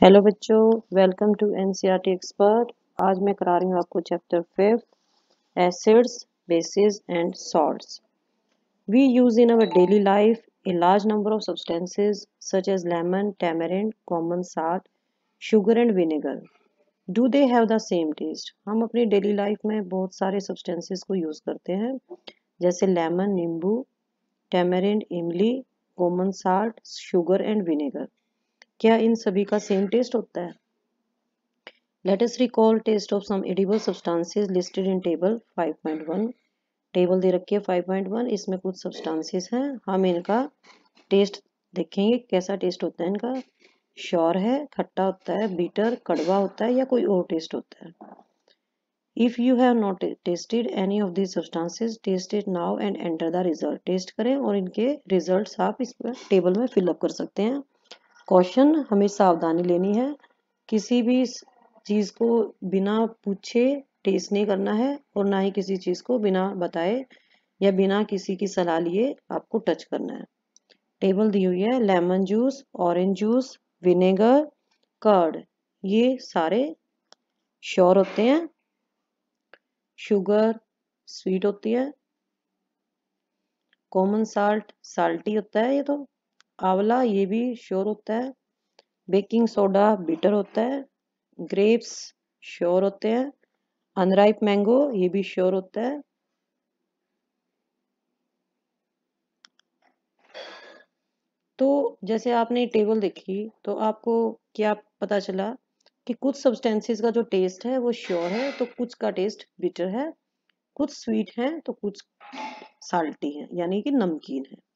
Hello बच्चों, welcome to NCERT expert. आज मैं करा रही हूँ आपको chapter 5 acids, bases and salts. We use in our daily life a large number of substances such as lemon, tamarind, common salt, sugar and vinegar. Do they have the same taste? हम अपनी daily life में बहुत सारे substances को use करते हैं, जैसे lemon नींबू, टैमरिंड इमली, common salt, sugar and vinegar. क्या इन सभी का सेम टेस्ट होता है? Let us recall taste of some edible substances listed in table 5.1। Table दे रखी है 5.1, इसमें कुछ सब्सटेंसेस हैं। हम इनका टेस्ट देखेंगे, कैसा टेस्ट होता है इनका। श्योर है, खट्टा होता है, बीटर, कड़वा होता है या कोई और टेस्ट होता है। If you have not tasted any of these substances, taste it now and enter the result। Taste करें और इनके रिजल्ट्स आप इस टेबल में फिलअप कर सकते हैं। क्वेश्चन, हमें सावधानी लेनी है, किसी भी चीज को बिना पूछे टेस्ट नहीं करना है और ना ही किसी चीज को बिना बताए या बिना किसी की सलाह लिए आपको टच करना है। टेबल दी हुई है, lemon juice, orange juice, vinegar, curd, ये सारे श्योर होते हैं। शुगर स्वीट होती है, कॉमन साल्ट साल्टी होता है, ये तो आंवला ये भी श्योर होता है, बेकिंग सोडा बिटर होता है, ग्रेप्स श्योर होते हैं, अनराइप मैंगो ये भी श्योर होता है। तो जैसे आपने टेबल देखी तो आपको क्या पता चला कि कुछ सब्सटेंसेस का जो टेस्ट है वो श्योर है, तो कुछ का टेस्ट बिटर है, कुछ स्वीट है तो कुछ साल्टी है, यानी कि नमकीन है।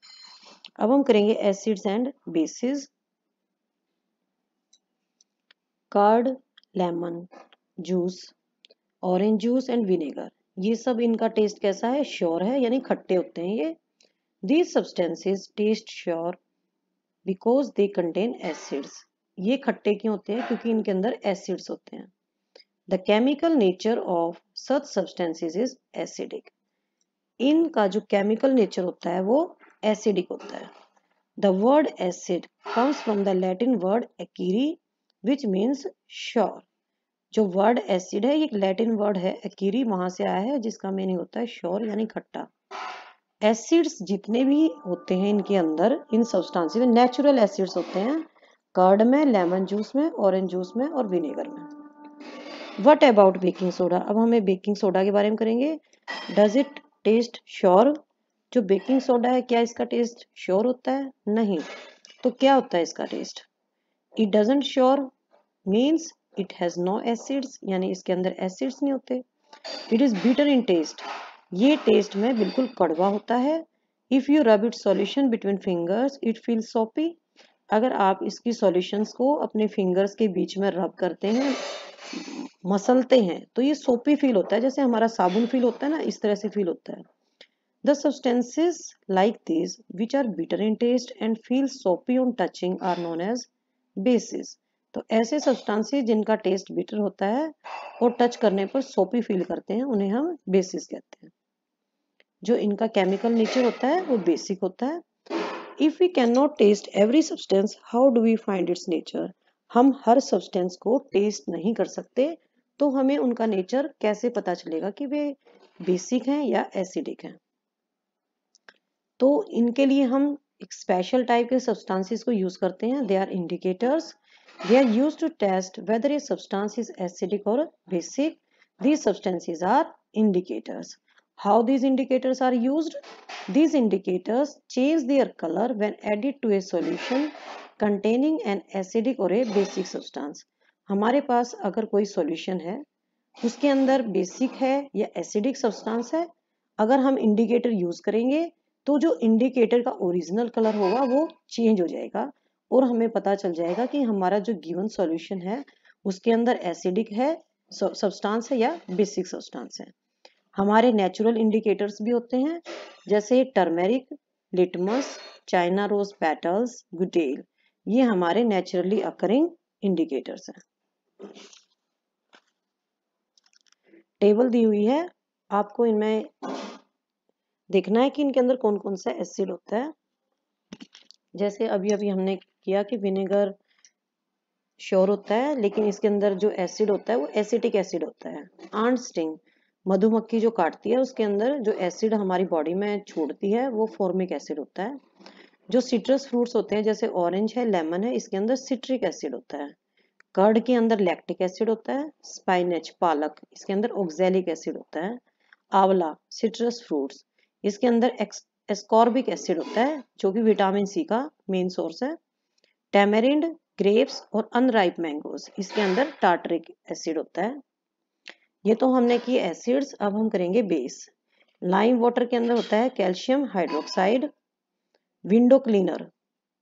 अब हम करेंगे acids and bases. Curd, lemon juice, orange juice and vinegar, ये सब इनका टेस्ट कैसा है? श्योर है, यानी खट्टे होते हैं ये। These substances taste sure because they contain acids। ये खट्टे क्यों होते हैं? क्योंकि इनके अंदर एसिड्स होते हैं। The chemical nature of such substances is acidic। इनका जो केमिकल नेचर होता है वो एसिडिक होता है। The word acid comes from the Latin word acere which means sure। जो वर्ड एसिड है ये एक लैटिन वर्ड है एक्री, वहां से आया है, जिसका मीनिंग होता है श्योर यानी खट्टा। एसिड्स जितने भी होते हैं इनके अंदर, इन सब्सटेंसेस में नेचुरल एसिड्स होते हैं, कर्ड में, लेमन जूस में, ऑरेंज जूस में और विनेगर में। What about baking soda? अब हमें बेकिंग सोडा के बारे में करेंगे। Does it taste sure? जो बेकिंग सोडा है क्या इसका टेस्ट श्योर होता है? नहीं। तो क्या होता है इसका taste? It doesn't sour means it has no acids, यानी इसके अंदर एसिड्स नहीं होते। It is bitter in taste, ये टेस्ट में बिल्कुल कड़वा होता है। If you rub it solution between fingers it feel soapy. अगर आप इसकी सॉल्यूशंस को अपने फिंगर्स के बीच में रब करते हैं, मसलते हैं, तो ये सोपी फील होता है, जैसे हमारा साबुन फील होता है ना, इस तरह से फील होता है। The substances like this which are bitter in taste and feel soapy on touching are known as bases. तो ऐसे सब्सटेंसेस जिनका टेस्ट बिटर होता है और टच करने पर सोपी फील करते हैं, उन्हें हम बेसिस कहते हैं। जो इनका केमिकल नेचर होता है वो बेसिक होता है। If we can not taste every substance how do we find its nature? हम हर सब्सटेंस को टेस्ट नहीं कर सकते, तो हमें उनका नेचर कैसे पता चलेगा कि वे बेसिक हैं या एसिडिक हैं? तो इनके लिए हम एक स्पेशल टाइप के सब्सटेंसेस को यूज करते हैं। They are indicators. They are used to test whether a substance is acidic और basic. These substances are indicators. How these indicators are used? These indicators change their color when added to a solution containing an acidic or a basic substance। हमारे पास अगर कोई solution है, उसके अंदर basic है या acidic substance है, अगर हम इंडिकेटर यूज करेंगे तो जो इंडिकेटर का ओरिजिनल कलर होगा वो चेंज हो जाएगा और हमें पता चल जाएगा कि हमारा जो गिवन सॉल्यूशन है उसके अंदर एसिडिक है सब्सटेंस है या बेसिक सब्सटेंस है। हमारे नेचुरल इंडिकेटर्स भी होते हैं, जैसे turmeric, litmus, China rose petals, गुटेल, ये हमारे नेचुरली अकरिंग इंडिकेटर्स हैं। टेबल दी हुई है, आपको इनमें देखना है कि इनके अंदर कौन कौन सा एसिड होता है। जैसे अभी अभी हमने किया कि विनेगर श्योर होता है, लेकिन इसके अंदर जो एसिड होता है वो एसिटिक एसिड होता है। आंट स्टिंग, मधुमक्खी जो काटती है उसके अंदर जो एसिड हमारी बॉडी में छोड़ती है वो फॉर्मिक एसिड होता है। जो सिट्रस फ्रूट्स होते हैं जैसे ऑरेंज है, लेमन है, इसके अंदर सिट्रिक एसिड होता है। कर्ड के अंदर लैक्टिक एसिड होता है। स्पाइनच, पालक, इसके अंदर ऑक्सैलिक एसिड होता है। आंवला, सिट्रस फ्रूट्स, इसके अंदर एस्कॉर्बिक एसिड होता है जो कि विटामिन सी का मेन सोर्स है। टैमरिंड, ग्रेप्स और अनराइप मैंगोज, इसके अंदर टार्टरिक एसिड होता है। ये तो हमने किए एसिड्स, अब हम करेंगे बेस। लाइम वाटर के अंदर होता है कैल्शियम हाइड्रोक्साइड। विंडो क्लीनर,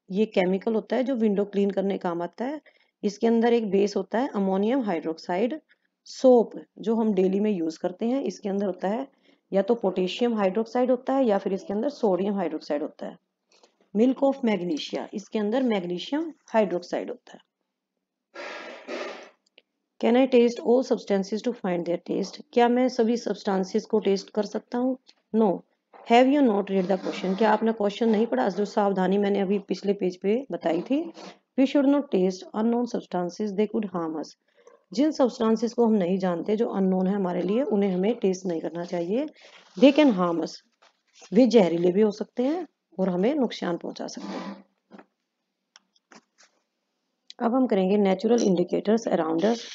ये केमिकल होता है जो विंडो क्लीन करने काम आता है। इसके अंदर एक बेस होता है अमोनियम हाइड्रोक्साइड। सोप जो हम डेली में यूज करते हैं, इसके अंदर होता है या तो पोटेशियम हाइड्रोक्साइड होता है या फिर इसके अंदर सोडियम हाइड्रोक्साइड होता है। मिल्क ऑफ मैग्नीशिया, इसके अंदर मैग्नीशियम हाइड्रोक्साइड होता है। Can I test all substances to find their taste, क्या मैं सभी सब्सटेंसेस को टेस्ट कर सकता हूँ? No. Have you not read the question, क्या आपने क्वेश्चन नहीं पढ़ा? जो सावधानी मैंने अभी पिछले पेज पे बताई थी। We should not test unknown substances, they could harm us. जिन सब्सटेंसेस को हम नहीं जानते, जो अननोन है हमारे लिए, उन्हें हमें टेस्ट नहीं करना चाहिए। दे कैन हार्म अस, वे जहरीले भी हो सकते हैं और हमें नुकसान पहुंचा सकते हैं। अब हम करेंगे natural indicators around us.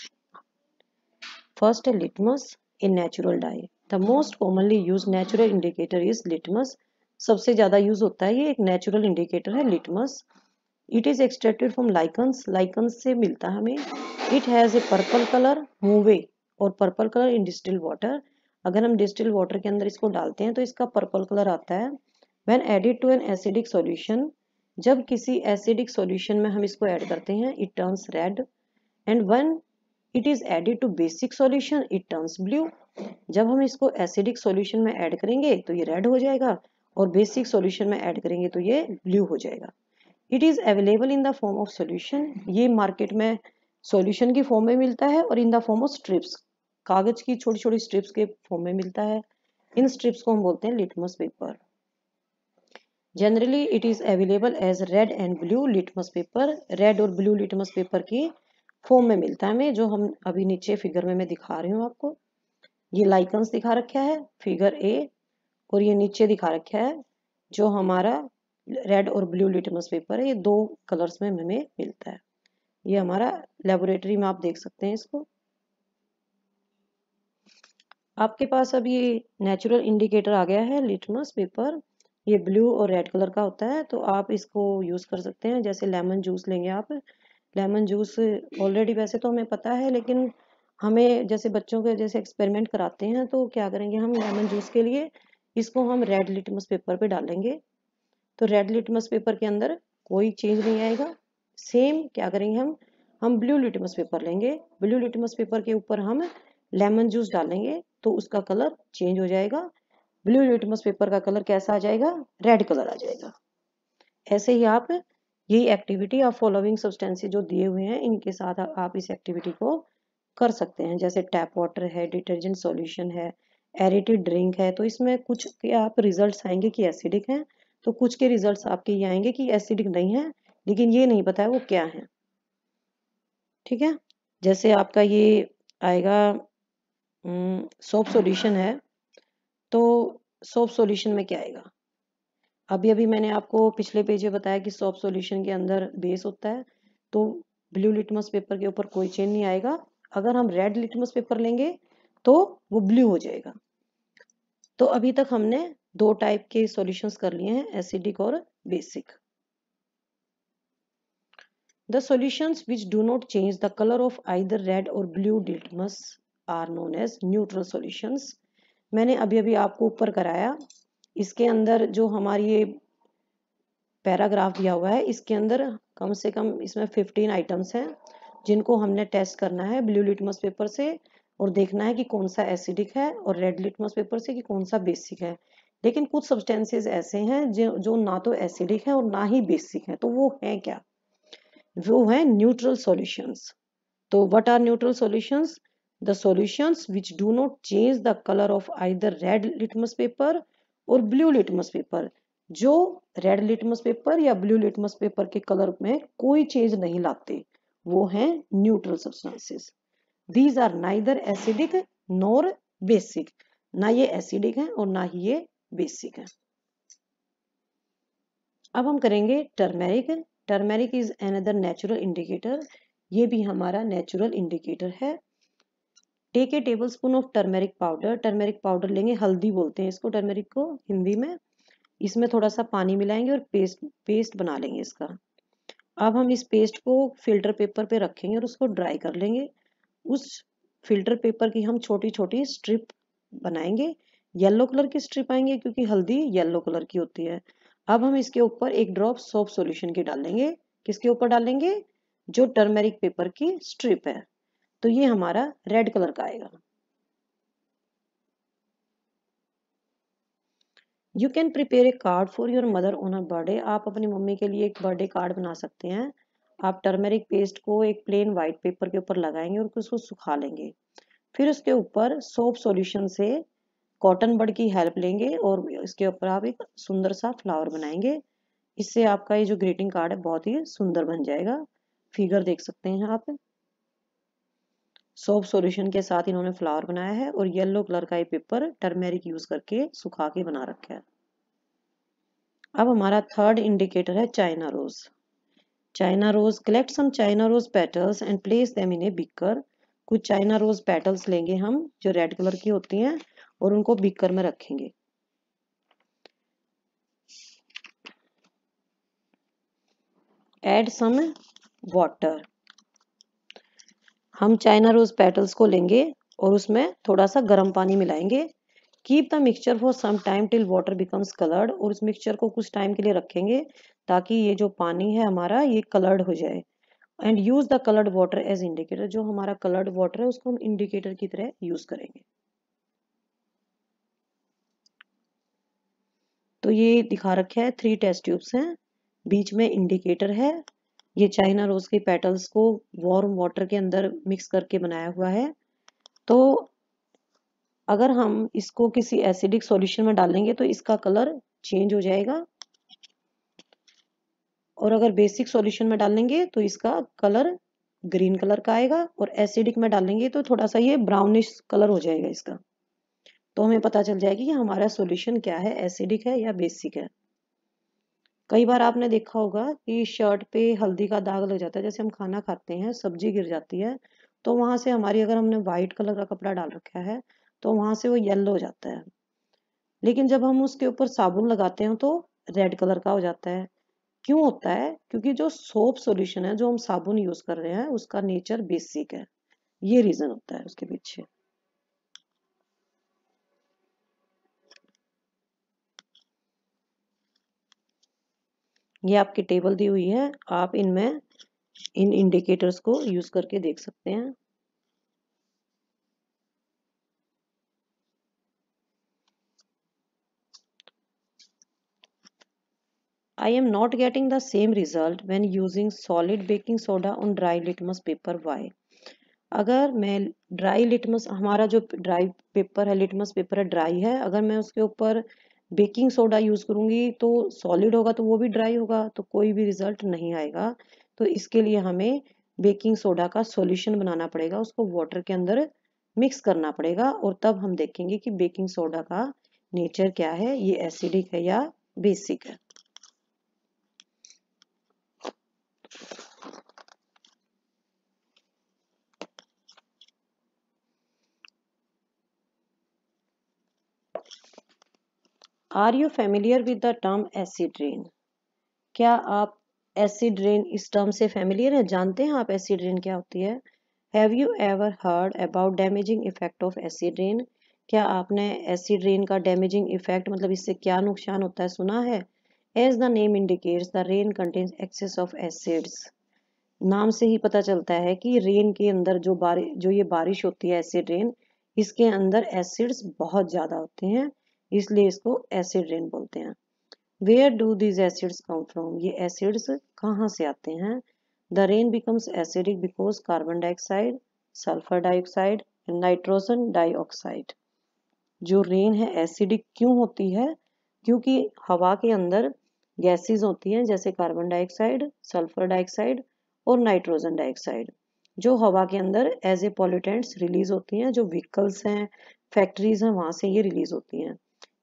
First है litmus, a natural dye. The most commonly use natural indicator is litmus. सबसे ज्यादा यूज होता है ये एक नेचुरल इंडिकेटर है litmus. It is extracted from lichens, lichens से मिलता है हमें। It has a purple colour, mauve और purple colour in distilled water. अगर हम डिस्टिल्ड वाटर के अंदर इसको डालते हैं तो इसका पर्पल कलर आता है। When added to an acidic solution, जब किसी एसिडिक सॉल्यूशन में हम इसको ऐड करते हैं, it turns red. And when it is added to basic solution, it turns blue. जब हम इसको एसिडिक सॉल्यूशन में ऐड करेंगे तो ये रेड हो जाएगा और बेसिक सॉल्यूशन में ऐड करेंगे तो ये ब्लू हो जाएगा। It is available in the form of solution, ये मार्केट में सॉल्यूशन की फॉर्म में मिलता है और in the form of strips, कागज की छोटी छोटी स्ट्रिप्स के फॉर्म में मिलता है। इन स्ट्रिप्स को हम बोलते हैं litmus paper. Generally it is available as red and blue litmus paper, red और ब्लू लिटमस पेपर की फॉर्म में मिलता है हमें, जो हम अभी नीचे फिगर में मैं दिखा रही हूँ आपको। ये लाइकन्स दिखा रखा है फिगर ए, और ये नीचे दिखा रखा है जो हमारा रेड और ब्लू लिटमस पेपर है। ये दो कलर्स में हमें मिलता है। ये हमारा लेबोरेटरी में आप देख सकते हैं इसको। आपके पास अब ये नेचुरल इंडिकेटर आ गया है लिटमस पेपर। ये ब्लू और रेड कलर का होता है, तो आप इसको यूज कर सकते हैं। जैसे लेमन जूस लेंगे आप, लेमन जूस ऑलरेडी वैसे तो हमें पता है, लेकिन हमें जैसे बच्चों के जैसे एक्सपेरिमेंट कराते हैं तो क्या करेंगे हम, लेमन जूस के लिए इसको हम रेड लिटमस पेपर पे डालेंगे तो रेड लिटमस पेपर के अंदर कोई चेंज नहीं आएगा। सेम क्या करेंगे हम ब्लू लिटमस पेपर लेंगे, ब्लू लिटमस पेपर के ऊपर हम लेमन जूस डालेंगे तो उसका कलर चेंज हो जाएगा। ब्लू लिटमस पेपर का कलर कैसा आ जाएगा? रेड कलर आ जाएगा। ऐसे ही आप यही एक्टिविटी आप फॉलोइंग सब्सटेंसेस जो दिए हुए हैं इनके साथ आप इस एक्टिविटी को कर सकते हैं। जैसे टैप वाटर है, डिटर्जेंट सॉल्यूशन है, एरेटेड ड्रिंक है, तो इसमें कुछ के आप रिजल्ट्स आएंगे कि एसिडिक हैं, तो कुछ के रिजल्ट्स आपके ये आएंगे कि एसिडिक नहीं है, लेकिन ये नहीं पता है वो क्या है। ठीक है, जैसे आपका ये आएगा सोप सॉल्यूशन है, तो सोप सॉल्यूशन में क्या आएगा? अभी अभी मैंने आपको पिछले पेज में बताया कि सोप सॉल्यूशन के अंदर बेस होता है, तो ब्लू लिटमस पेपर के ऊपर कोई चेंज नहीं आएगा। अगर हम रेड लिटमस पेपर लेंगे तो वो ब्लू हो जाएगा। तो अभी तक हमने दो टाइप के सॉल्यूशंस कर लिए हैं, एसिडिक और basic. The solutions which do not change the color of either red or blue litmus are known as neutral solutions. मैंने अभी अभी आपको ऊपर कराया, इसके अंदर जो हमारी ये पैराग्राफ दिया हुआ है, इसके अंदर कम से कम इसमें 15 आइटम्स हैं जिनको हमने टेस्ट करना है ब्लू लिटमस पेपर से और देखना है कि कौन सा एसिडिक है, और रेड लिटमस पेपर से कि कौन सा बेसिक है। लेकिन कुछ सब्सटेंसेस ऐसे हैं जो ना तो एसिडिक है और ना ही बेसिक है, तो वो है क्या? वो है न्यूट्रल सॉल्यूशंस। तो what are neutral solutions? The solutions which do not change the colour of either red litmus paper और ब्लू लिटमस पेपर, जो रेड लिटमस पेपर या ब्लू लिटमस पेपर के कलर में कोई चेंज नहीं लाते, वो हैं neutral substances. These are neither acidic nor basic, ना ये एसिडिक है और ना ही ये बेसिक है। अब हम करेंगे turmeric. Turmeric is another natural indicator, ये भी हमारा नेचुरल इंडिकेटर है। Take a tablespoon of turmeric powder. Turmeric powder लेंगे, हल्दी बोलते हैं इसको टर्मेरिक को हिंदी में। इसमें थोड़ा सा पानी मिलाएंगे और पेस्ट बना लेंगे इसका। अब हम इस पेस्ट को फिल्टर पेपर पे रखेंगे और उसको ड्राई कर लेंगे। उस फिल्टर पेपर की हम छोटी छोटी स्ट्रिप बनाएंगे। येलो कलर की स्ट्रिप आएंगे क्योंकि हल्दी येलो कलर की होती है। अब हम इसके ऊपर एक ड्रॉप सोप सॉल्यूशन की डालेंगे। किसके ऊपर डालेंगे? जो टर्मेरिक पेपर की स्ट्रिप है, तो ये हमारा रेड कलर का आएगा। You can prepare a card for your mother on a birthday. आप अपनी मम्मी के लिए एक बर्थडे कार्ड बना सकते हैं। आप टर्मेरिक पेस्ट को एक प्लेन व्हाइट पेपर के ऊपर लगाएंगे और उसको सुखा लेंगे। फिर उसके ऊपर सोप सॉल्यूशन से कॉटन बड की हेल्प लेंगे और इसके ऊपर आप एक सुंदर सा फ्लावर बनाएंगे। इससे आपका ये जो ग्रीटिंग कार्ड है बहुत ही सुंदर बन जाएगा। फिगर देख सकते हैं आप। सोप सॉल्यूशन के साथ इन्होंने फ्लावर बनाया है और येलो कलर का ये पेपर टर्मेरिक यूज करके सुखा के बना रखा है। अब हमारा थर्ड इंडिकेटर है China rose. China rose, collect some China rose petals and place them in a beaker. कुछ चाइना रोज पेटल्स लेंगे हम जो रेड कलर की होती हैं और उनको बीकर में रखेंगे। Add some water. हम चाइना रोज पेटल्स को लेंगे और उसमें थोड़ा सा गर्म पानी मिलाएंगे। Keep the mixture for some time till water becomes coloured. और उस मिक्सचर को कुछ टाइम के लिए रखेंगे ताकि ये जो पानी है हमारा ये कलर्ड हो जाए। And use the coloured water as indicator. जो हमारा कलर्ड वाटर है उसको हम इंडिकेटर की तरह यूज करेंगे। तो ये दिखा रखा है 3 टेस्ट ट्यूब्स हैं, बीच में इंडिकेटर है। ये चाइना रोज के पेटल्स को वार्म वाटर के अंदर मिक्स करके बनाया हुआ है। तो अगर हम इसको किसी एसिडिक सॉल्यूशन में डालेंगे तो इसका कलर चेंज हो जाएगा और अगर बेसिक सॉल्यूशन में डालेंगे तो इसका कलर ग्रीन कलर का आएगा और एसिडिक में डालेंगे तो थोड़ा सा ये ब्राउनिश कलर हो जाएगा इसका। तो हमें पता चल जाएगा कि हमारा सॉल्यूशन क्या है, एसिडिक है या बेसिक है। कई बार आपने देखा होगा कि शर्ट पे हल्दी का दाग लग जाता है, जैसे हम खाना खाते हैं सब्जी गिर जाती है तो वहां से हमारी, अगर हमने व्हाइट कलर का कपड़ा डाल रखा है तो वहां से वो येलो हो जाता है। लेकिन जब हम उसके ऊपर साबुन लगाते हैं तो रेड कलर का हो जाता है। क्यों होता है? क्योंकि जो सोप सॉल्यूशन है, जो हम साबुन यूज कर रहे हैं, उसका नेचर बेसिक है। ये रीजन होता है उसके पीछे। ये आपकी टेबल दी हुई है, आप इनमें इन इंडिकेटर्स को यूज करके देख सकते हैं। I am not getting the same result when using solid baking soda on dry litmus paper. Why? अगर मैं ड्राई लिटमस, हमारा जो ड्राई पेपर है, लिटमस पेपर है, ड्राई है, अगर मैं उसके ऊपर बेकिंग सोडा यूज करूंगी तो सॉलिड होगा तो वो भी ड्राई होगा, तो कोई भी रिजल्ट नहीं आएगा। तो इसके लिए हमें बेकिंग सोडा का सॉल्यूशन बनाना पड़ेगा, उसको वाटर के अंदर मिक्स करना पड़ेगा और तब हम देखेंगे कि बेकिंग सोडा का नेचर क्या है, ये एसिडिक है या बेसिक है। Are you familiar with the term acid rain? क्या आप एसिड रेन इस टर्म से फेमिलियर हैं, जानते हैं आप एसिड रेन क्या होती है? Have you ever heard about damaging effect of acid rain? क्या आपने एसिड रेन का डैमेजिंग इफेक्ट, मतलब इससे क्या नुकसान होता है, सुना है? As the name indicates the rain contains excess of acids. नाम से ही पता चलता है कि रेन के अंदर जो ये बारिश होती है एसिड रेन, इसके अंदर एसिड्स बहुत ज्यादा होते हैं, इसलिए इसको एसिड रेन बोलते हैं। Where do these acids come from? ये एसिड्स कहाँ से आते हैं? The rain becomes acidic because carbon dioxide, sulphur dioxide and nitrogen dioxide. जो रेन है एसिडिक क्यों होती है? क्योंकि हवा के अंदर गैसेस होती हैं जैसे कार्बन डाइऑक्साइड, सल्फर डाइऑक्साइड और नाइट्रोजन डाइऑक्साइड, जो हवा के अंदर एज ए पॉल्यूटेंट्स रिलीज होती हैं, जो व्हीकल्स हैं, फैक्ट्रीज हैं, वहां से ये रिलीज होती हैं।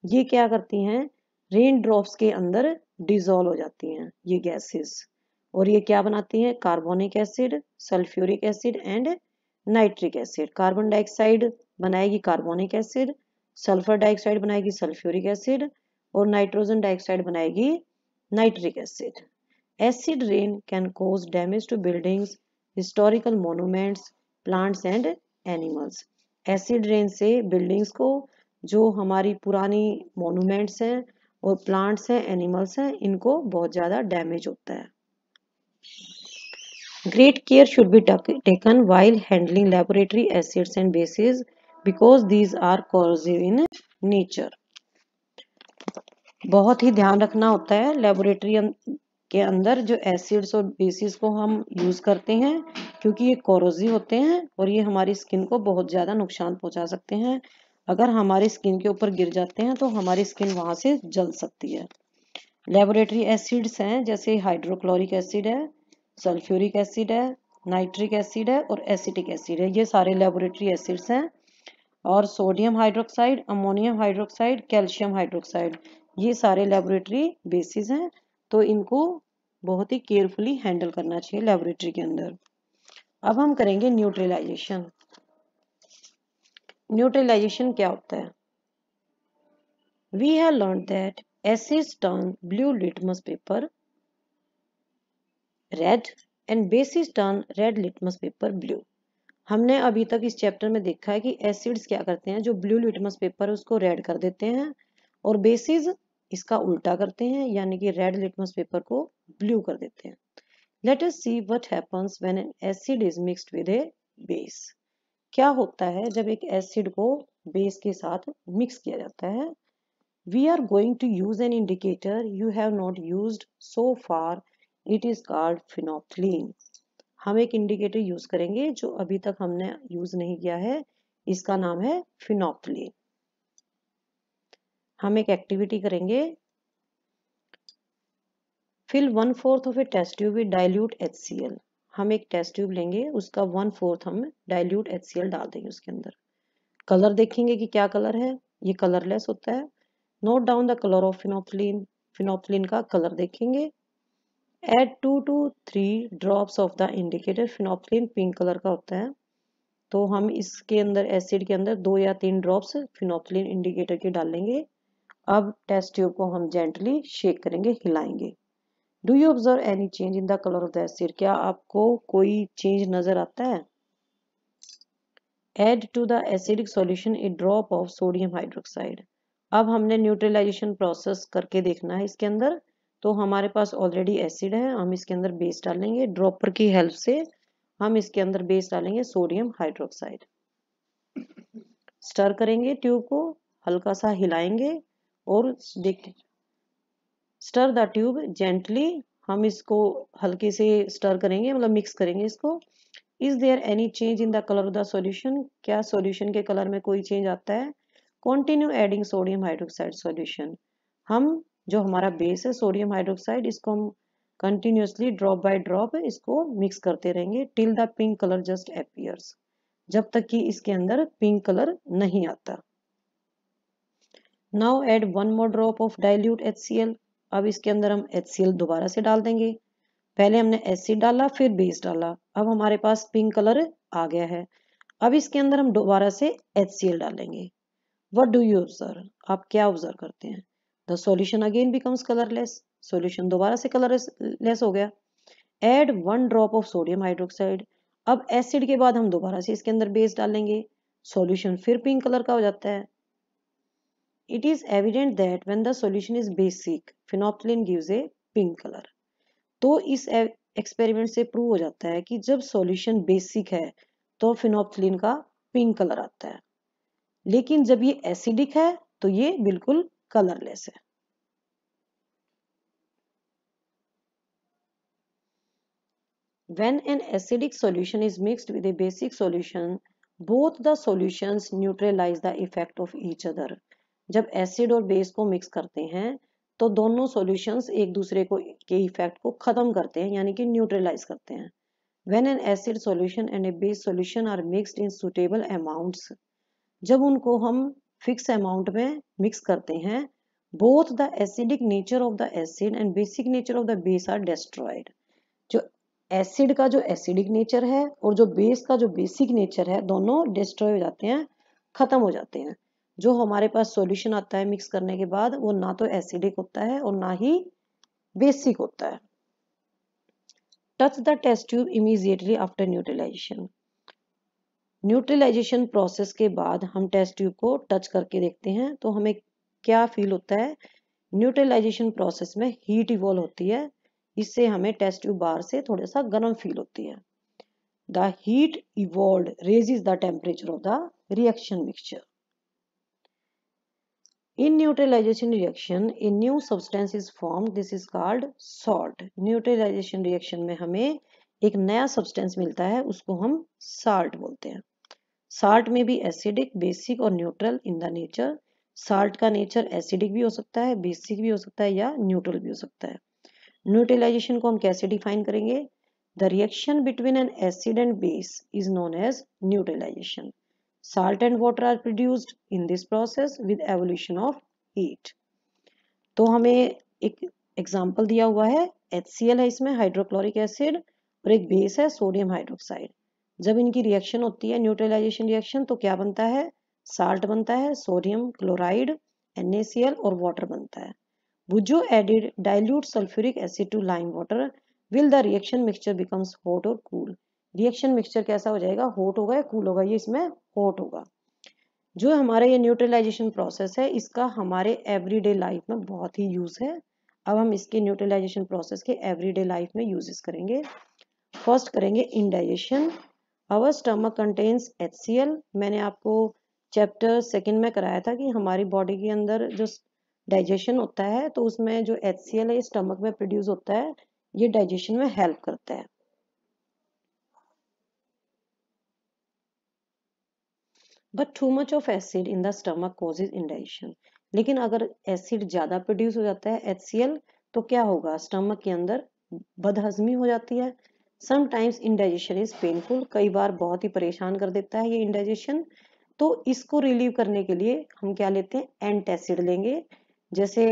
ये क्या करती हैं, रेन ड्रॉप्स के अंदर डिजोल्व हो जाती हैं ये गैसेस, और ये क्या बनाती हैं, carbonic acid, sulphuric acid and nitric acid. Carbon dioxide बनाएगी कार्बोनिक एसिड, सल्फर डाइऑक्साइड बनाएगी सल्फ्यूरिक एसिड, और नाइट्रोजन डाइऑक्साइड बनाएगी nitric acid. Acid rain can cause damage to buildings, historical monuments, plants and animals. Acid rain से buildings को, जो हमारी पुरानी monuments हैं और प्लांट्स हैं, एनिमल्स हैं, इनको बहुत ज़्यादा डैमेज होता है। Great care should be taken while handling laboratory acids and bases because these are corrosive in nature. बहुत ही ध्यान रखना होता है लेबोरेटरी के अंदर जो एसिड्स और बेसिस को हम यूज करते हैं, क्योंकि ये कोरोसिव होते हैं और ये हमारी स्किन को बहुत ज्यादा नुकसान पहुंचा सकते हैं। अगर हमारी स्किन के ऊपर गिर जाते हैं तो हमारी स्किन वहां से जल सकती है। लेबोरेटरी एसिड्स हैं जैसे हाइड्रोक्लोरिक एसिड है, सल्फ्यूरिक एसिड है, नाइट्रिक एसिड है और एसिटिक एसिड है, ये सारे लेबोरेटरी एसिड्स हैं। और sodium hydroxide, ammonium hydroxide, calcium hydroxide, ये सारे लेबोरेटरी बेसिस हैं, तो इनको बहुत ही केयरफुली हैंडल करना चाहिए लेबोरेटरी के अंदर। अब हम करेंगे न्यूट्रलाइजेशन। न्यूट्रलाइजेशन क्या होता है? We have learned that acids turn blue litmus paper red and bases turn red litmus paper blue. हमने अभी तक इस चैप्टर में देखा है कि एसिड्स क्या करते हैं, जो ब्लू लिटमस पेपर है उसको रेड कर देते हैं, और बेसिस इसका उल्टा करते हैं, यानी कि रेड लिटमस पेपर को ब्लू कर देते हैं। Let us see what happens when an acid is mixed with A base. क्या होता है जब एक एसिड को बेस के साथ मिक्स किया जाता है? We are going to use an indicator you have not used so far, it is called phenolphthalein. हम एक इंडिकेटर यूज करेंगे जो अभी तक हमने यूज नहीं किया है, इसका नाम है फिनोप्थलीन। हम एक एक्टिविटी करेंगे, fill 1/4 of a test tube with dilute HCl। हम एक टेस्ट ट्यूब लेंगे, उसका 1/4 हम डाइल्यूट HCl डाल देंगे उसके अंदर। कलर देखेंगे कि क्या कलर है, ये कलरलेस होता है। Note down the colour of phenolphthalein, phenolphthalein का कलर देखेंगे। Add 2 to 3 drops of the indicator, phenolphthalein pink colour का होता है, तो हम इसके अंदर एसिड के अंदर 2 या 3 ड्रॉप्स फिनोप्थलीन इंडिकेटर के डालेंगे। अब टेस्ट ट्यूब को हम जेंटली शेक करेंगे, हिलाएंगे। Do you observe any change in the colour of the acid? क्या आपको कोई चेंज नजर आता है? Add to the acidic solution a drop of sodium hydroxide. अब हमने न्यूट्रलाइजेशन प्रोसेस करके देखना है इसके अंदर, तो हमारे पास ऑलरेडी एसिड है, हम इसके अंदर बेस डालेंगे, ड्रॉपर की हेल्प से हम इसके अंदर बेस डालेंगे सोडियम हाइड्रोक्साइड। स्टर करेंगे ट्यूब को, हल्का सा हिलाएंगे और देख स्टर द ट्यूब जेंटली। हम इसको हल्के से स्टर करेंगे, मतलब मिक्स करेंगे इसको। Is there any change in the colour of the solution? क्या सॉल्यूशन के कलर में कोई चेंज आता है? Continue adding sodium hydroxide solution. हम जो हमारा बेस है सोडियम हाइड्रोक्साइड, इसको हम कंटिन्यूअसली ड्रॉप बाय ड्रॉप इसको मिक्स करते रहेंगे till the pink colour just appears, जब तक कि इसके अंदर पिंक कलर नहीं आता। Now add 1 more drop of dilute HCl। अब इसके अंदर हम HCl दोबारा से डाल देंगे। पहले हमने एसिड डाला, फिर बेस डाला, अब हमारे पास पिंक कलर आ गया है। अब इसके अंदर हम दोबारा से HCl डालेंगे। What do you observe? आप क्या ऑब्जर्व करते हैं? The solution again becomes colourless, solution दोबारा से कलरलेस हो गया। Add 1 drop of sodium hydroxide. अब एसिड के बाद हम दोबारा से इसके अंदर बेस डालेंगे, सॉल्यूशन फिर पिंक कलर का हो जाता है। It is evident that when the solution is basic, phenolphthalein gives a pink color. तो इस एक्सपेरिमेंट से प्रूव हो जाता है कि जब सॉल्यूशन बेसिक है तो फिनोप्थलीन का पिंक कलर आता है, लेकिन जब ये एसिडिक है तो ये बिल्कुल कलरलेस है। When an acidic solution is mixed with a basic solution, both the solutions neutralize the effect of each other. जब एसिड और बेस को मिक्स करते हैं तो दोनों सॉल्यूशंस एक दूसरे को के इफेक्ट को खत्म करते हैं, यानी कि न्यूट्रलाइज करते हैं। When an acid solution and a base solution are mixed in suitable amounts, जब उनको हम फिक्स अमाउंट में मिक्स करते हैं, both the acidic nature of the acid and basic nature of the base are destroyed. जो acid का जो acidic nature है और जो बेस का जो बेसिक नेचर है, दोनों डिस्ट्रॉय हो जाते हैं, खत्म हो जाते हैं। जो हमारे पास सॉल्यूशन आता है मिक्स करने के बाद, वो ना तो एसिडिक होता है और ना ही बेसिक होता है। Touch the test tube immediately after neutralisation. Neutralisation process के बाद हम टेस्ट ट्यूब को टच करके देखते हैं तो हमें क्या फील होता है। न्यूट्रलाइजेशन प्रोसेस में हीट इवॉल्व होती है, इससे हमें टेस्ट ट्यूब बाहर से थोड़ा सा गर्म फील होती है। The heat evolve raises the temperature of the reaction mixture. In neutralization reaction, a new substance is formed. This is called salt. Neutralization reaction में हमें एक नया substance मिलता है, उसको हम salt बोलते हैं। Salt में भी acidic, basic और neutral in the nature. Salt का nature acidic भी हो सकता है, basic भी हो सकता है या neutral भी हो सकता है। Neutralization को हम कैसे define करेंगे? The reaction between an acid and base is known as neutralization. Salt and water are produced in this process with evolution of heat. तो हमें एक एग्जाम्पल दिया हुआ है, HCl है इसमें, हाइड्रोक्लोरिक एसिड, और एक बेस है सोडियम हाइड्रोक्साइड। जब इनकी रिएक्शन होती है न्यूट्रलाइजेशन रिएक्शन, तो क्या बनता है? साल्ट बनता है, सोडियम क्लोराइड, NaCl और वाटर बनता है। Would you added dilute sulfuric acid to lime water? Will the reaction mixture becomes hot or cool? Reaction mixture कैसा हो जाएगा? हॉट होगा या कूल होगा? ये इसमें हॉट होगा। जो हमारा ये न्यूट्रलाइजेशन प्रोसेस है, इसका हमारे एवरीडे लाइफ में बहुत ही यूज है। अब हम इसके न्यूट्रलाइजेशन प्रोसेस के एवरीडे लाइफ में यूजेस करेंगे। फर्स्ट करेंगे indigestion. Our stomach contains HCl। मैंने आपको चैप्टर 2 में कराया था कि हमारी बॉडी के अंदर जो डाइजेशन होता है, तो उसमें जो HCl है स्टमक में प्रोड्यूस होता है, ये डाइजेशन में हेल्प करता है। But too much of acid in the stomach causes indigestion. लेकिन अगर एसिड ज्यादा प्रोड्यूस हो जाता है HCl, तो क्या होगा? स्टमक के अंदर बदहजमी हो जाती है। Sometimes indigestion is painful. कई बार बहुत ही परेशान कर देता है ये इंडाइजेशन। तो इसको रिलीव करने के लिए हम क्या लेते हैं? एंटासिड लेंगे। जैसे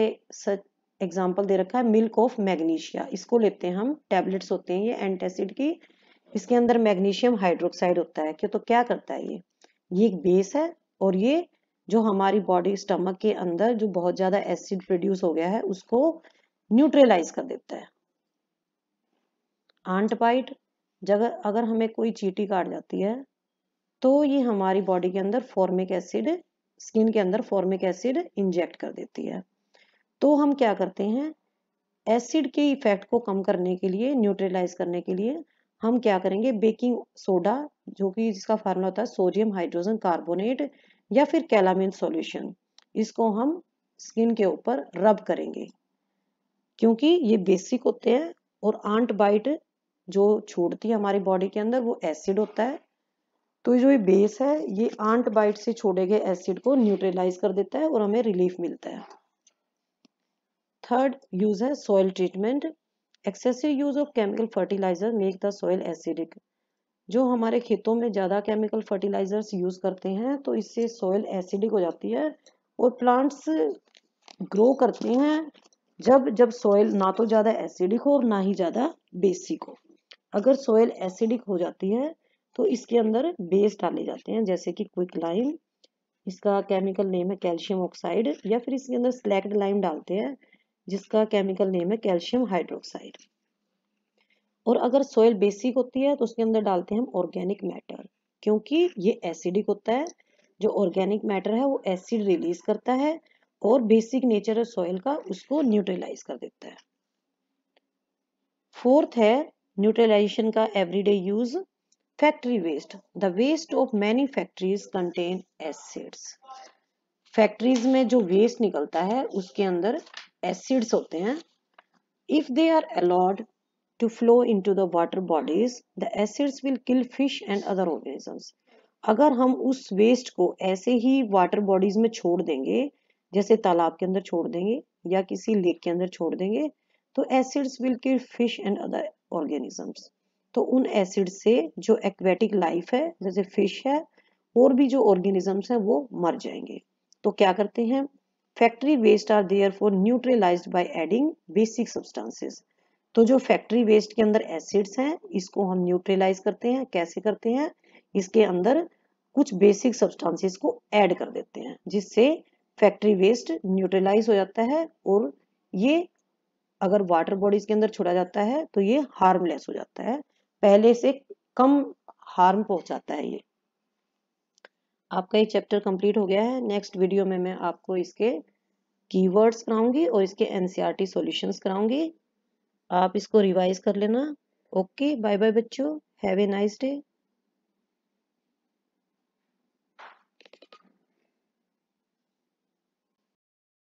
एग्जाम्पल दे रखा है मिल्क ऑफ मैग्नीशिया, इसको लेते हैं हम। टैबलेट्स होते हैं ये एंटासिड की, इसके अंदर मैग्नीशियम हाइड्रोक्साइड होता है। तो क्या करता है ये एक बेस है, और ये जो हमारी बॉडी स्टमक के अंदर जो बहुत ज्यादा एसिड प्रोड्यूस हो गया है, उसको न्यूट्रलाइज कर देता है। आंट बाइट, अगर हमें कोई चींटी काट जाती है, तो ये हमारी बॉडी के अंदर फॉर्मिक एसिड, स्किन के अंदर फॉर्मिक एसिड इंजेक्ट कर देती है। तो हम क्या करते हैं? एसिड के इफेक्ट को कम करने के लिए, न्यूट्रलाइज करने के लिए हम क्या करेंगे? बेकिंग सोडा, जो कि जिसका फार्मूला होता है सोडियम हाइड्रोजन कार्बोनेट या फिर कैलामिन सॉल्यूशन, इसको हम स्किन के ऊपर रब करेंगे, क्योंकि ये बेसिक होते हैं। और आंट बाइट जो छोड़ती है हमारी बॉडी के अंदर, वो एसिड होता है। तो जो ये बेस है, ये आंट बाइट से छोड़े गए एसिड को न्यूट्रलाइज कर देता है और हमें रिलीफ मिलता है। थर्ड यूज है soil treatment. Excessive use of chemical fertiliser make the soil acidic. जो हमारे खेतों में ज्यादा केमिकल फर्टिलाइजर्स यूज करते हैं, तो इससे सॉइल एसिडिक हो जाती है और प्लांट्स ग्रो करते हैं जब जब सॉइल ना तो ज्यादा एसिडिक हो और ना ही ज्यादा बेसिक हो। अगर सॉइल एसिडिक हो जाती है, तो इसके अंदर बेस डाले जाते हैं, जैसे कि क्विक लाइम, इसका केमिकल नेम है कैल्शियम ऑक्साइड, या फिर इसके अंदर स्लैक्ड लाइम डालते हैं, जिसका केमिकल नेम है कैल्शियम हाइड्रोक्साइड। और अगर सॉइल बेसिक होती है, तो उसके अंदर डालते हैं हम ऑर्गेनिक मैटर, क्योंकि ये एसिडिक होता है। जो ऑर्गेनिक मैटर है, वो एसिड रिलीज करता है और बेसिक नेचर है सॉइल का, उसको न्यूट्रलाइज कर देता है। फोर्थ है न्यूट्रलाइजेशन का everyday use, factory waste. The waste of many factories contain acids. Factories में जो वेस्ट निकलता है, उसके अंदर एसिड्स होते हैं। If they are allowed to flow into the water bodies, the acids will kill fish and other organisms. अगर हम उस वेस्ट को ऐसे ही वाटर बॉडीज में छोड़ देंगे, जैसे तालाब के अंदर छोड़ देंगे या किसी लेक के अंदर छोड़ देंगे, तो acids will kill fish and other organisms. तो उन एसिड से जो एक्वेटिक लाइफ है जैसे फिश है और भी जो ऑर्गेनिजम्स हैं वो मर जाएंगे। तो क्या करते हैं, factory waste are therefore neutralised by adding basic substances. तो जो फैक्ट्री वेस्ट के अंदर एसिड्स हैं इसको हम न्यूट्रलाइज करते हैं। कैसे करते हैं, इसके अंदर कुछ बेसिक सब्सटेंसेस को ऐड कर देते हैं जिससे फैक्ट्री वेस्ट न्यूट्रलाइज हो जाता है और ये अगर वाटर बॉडीज के अंदर छोड़ा जाता है तो ये हार्मलेस हो जाता है, पहले से कम हार्म पहुंचाता है ये। आपका ये चैप्टर कंप्लीट हो गया है। नेक्स्ट वीडियो में मैं आपको इसके कीवर्ड्स कराऊंगी और इसके एनसीईआरटी सॉल्यूशंस कराऊंगी। आप इसको रिवाइज कर लेना। ओके, बाय बाय बच्चों, हैव ए नाइस डे।